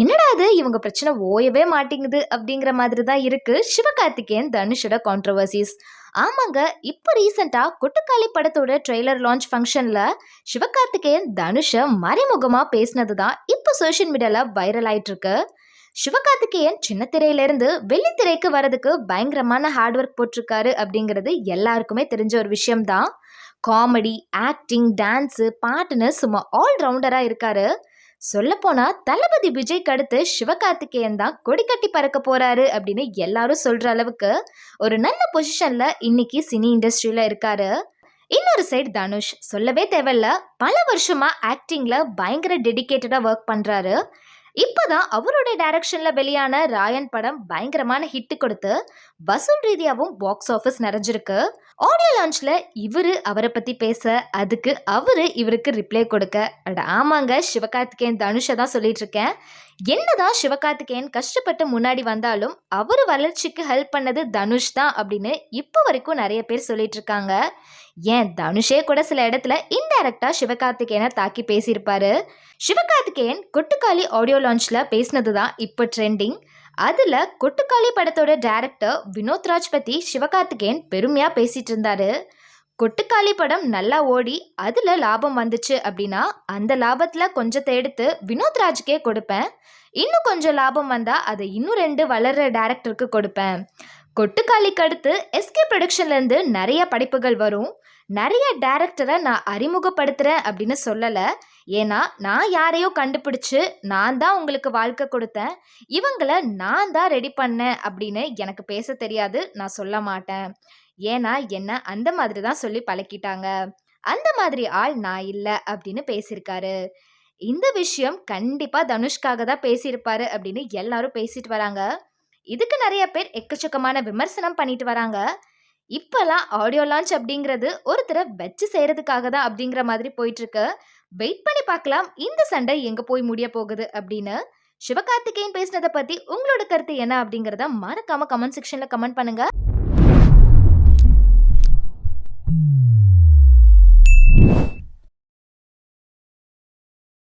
என்னடா இது இவங்க பிரச்சனை ஓயவே மாட்டேங்குது அப்படிங்கிற மாதிரி தான் இருக்கு சிவகார்த்திகேயன் தனுஷோட கான்ட்ரவர்சிஸ். ஆமாங்க, இப்போ ரீசெண்டா கொட்டுக்காளி படத்தோட ட்ரெய்லர் லான்ச் ஃபங்க்ஷன்ல சிவகார்த்திகேயன் தனுஷ மறைமுகமா பேசினது தான் இப்போ சோஷியல் மீடியால வைரல் ஆயிட்டு இருக்கு. சிவகார்த்திகேயன் சின்ன திரையில இருந்து வெள்ளித்திரைக்கு வரதுக்கு பயங்கரமான ஹார்ட் ஒர்க் போட்டிருக்காரு அப்படிங்கிறது எல்லாருக்குமே தெரிஞ்ச ஒரு விஷயம் தான். காமெடி, ஆக்டிங், டான்ஸ், பாட்டுன்னு சும்மா ஆல் ரவுண்டரா இருக்காரு. சொல்லப்போனா தளபதி விஜய்க்கு அடுத்து சிவகார்த்திகேயன் தான் கொடி கட்டி பறக்க போறாரு அப்படின்னு எல்லாரும் சொல்ற அளவுக்கு ஒரு நல்ல பொசிஷன்ல இன்னைக்கு சினி இண்டஸ்ட்ரியில இருக்காரு. இன்னொரு சைடு தனுஷ் சொல்லவே தேவையில்ல, பல வருஷமா ஆக்டிங்ல பயங்கர டெடிகேட்டடா ஒர்க் பண்றாரு. இப்பதான் அவரோட டைரக்ஷன்ல வெளியான ராயன் படம் பயங்கரமான ஹிட் கொடுத்து வசூல் ரீதியாவும் பாக்ஸ் ஆஃபீஸ் நிறைஞ்சிருக்கு. ஆடியோ லான்ச்ல அவரை பத்தி பேச, அதுக்கு இவருக்கு ரிப்ளை கொடுக்க, ஆமாங்க சிவகார்த்திகேயன் தனுஷை தான் சொல்லிட்டு இருக்கேன். என்னதான் சிவகார்த்திகேயன் கஷ்டப்பட்டு முன்னாடி வந்தாலும் அவர் வளர்ச்சிக்கு ஹெல்ப் பண்ணது தனுஷ் தான் அப்படின்னு இப்போ வரைக்கும் நிறைய பேர் சொல்லிட்டு இருக்காங்க. ஏன் தனுஷே கூட சில இடத்துல இன்டைரக்டா சிவகார்த்திகேயனை தாக்கி பேசியிருப்பாரு. சிவகார்த்திகேயன் கொட்டுக்காளி ஆடியோ லான்ச்ல பேசினது தான் இப்போ ட்ரெண்டிங். அதுல கொட்டுக்காளி படத்தோட டைரக்டர் வினோத்ராஜ் பத்தி சிவகார்த்திகேயன் பெருமையா பேசிட்டு இருந்தாரு. கொட்டுக்காளி படம் நல்லா ஓடி அதுல லாபம் வந்துச்சு அப்படின்னா அந்த லாபத்துல கொஞ்சத்தை எடுத்து வினோத்ராஜுக்கே கொடுப்பேன். இன்னும் கொஞ்சம் லாபம் வந்தா அதை இன்னும் 2 வளர்ற டைரக்டருக்கு கொடுப்பேன். கொட்டுக்காளிக்கு அடுத்து எஸ்கே ப்ரொடக்ஷன்ல இருந்து நிறைய படைப்புகள் வரும். நிறைய டைரக்டரை நான் அறிமுகப்படுத்துறேன் அப்படின்னு சொல்லல. ஏன்னா நான் யாரையோ கண்டுபிடிச்சு நான் தான் உங்களுக்கு வாழ்க்கை கொடுத்தேன், இவங்களை நான் தான் ரெடி பண்ணேன் அப்படின்னு எனக்கு பேச தெரியாது, நான் சொல்ல மாட்டேன். ஏன்னா என்ன அந்த மாதிரி தான் சொல்லி பழக்கிட்டாங்க. அந்த மாதிரி ஆள் நான் இல்லை அப்படின்னு பேசியிருக்காரு. இந்த விஷயம் கண்டிப்பா தனுஷ்காக தான் பேசியிருப்பாரு அப்படின்னு எல்லாரும் பேசிட்டு வராங்க. இதுக்கு நிறைய பேர் எக்கச்சக்கமான விமர்சனம் பண்ணிட்டு வராங்க. இப்பெல்லாம் ஆடியோ லான்ச் அப்படிங்கிறது ஒருத்தரை வச்சு செய்யறதுக்காக தான் அப்படிங்கிற மாதிரி போயிட்டு இருக்கு. வெயிட் பண்ணி பார்க்கலாம் இந்த சண்டை எங்க போய் முடிய போகுது அப்படின்னு. சிவகார்த்திகேயன் பேசினதை பத்தி உங்களோட கருத்து என்ன அப்படிங்கறத மறக்காம கமெண்ட் செக்ஷன்ல கமெண்ட் பண்ணுங்க.